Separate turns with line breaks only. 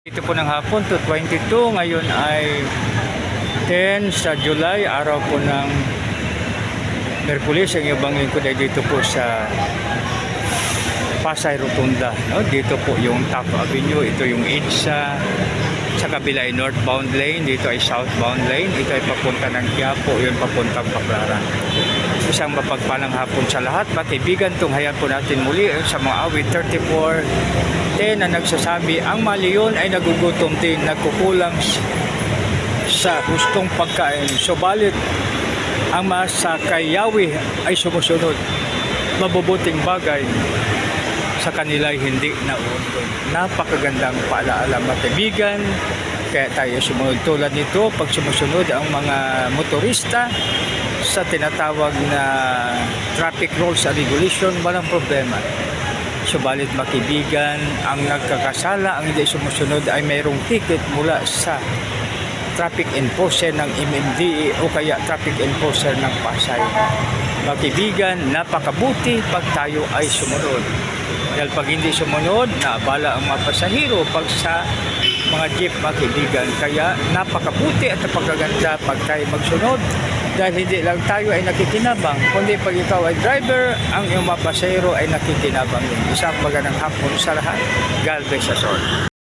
Ito po ng hapon to 22, ngayon ay 10 sa July, araw po ng Merkulis. Ang ibang lingkod ay dito po sa Pasay Rotunda, no? Dito po yung Top Avenue, ito yung EDSA, sa kabila ay northbound lane, dito ay southbound lane, ito ay papunta ng Quiapo, yun papuntang Baclaran. Isang mapagpalang hapon sa lahat, mga kaibigan. Tunghayan po natin muli sa mga awit 34:10 na nagsasabi, ang maliyon ay nagugutom din, nagkukulang sa gustong pagkain, subalit ang masakayawi ay sumusunod, mabubuting bagay sa kanila ay hindi nauunod. Napakagandang paalaala, mga kaibigan. Kaya tayo sumunod tulad nito, pag sumusunod ang mga motorista sa tinatawag na traffic rules and regulation, walang problema. Subalit, mga kaibigan, ang nagkakasala, ang hindi sumusunod ay mayroong ticket mula sa traffic enforcer ng MMDA o kaya traffic enforcer ng Pasay. Mga kaibigan, napakabuti pag tayo ay sumunod. Dahil pag hindi sumunod, naabala ang mga pasahero pag sa mga jeep, mga kaibigan. Kaya napakabuti at napakaganda pag tayo magsunod. Dahil hindi lang tayo ay nakikinabang, kundi pag ikaw ay driver, ang iyong mga pasahero ay nakikinabang din. Isang magandang hapon sa lahat. God bless us all.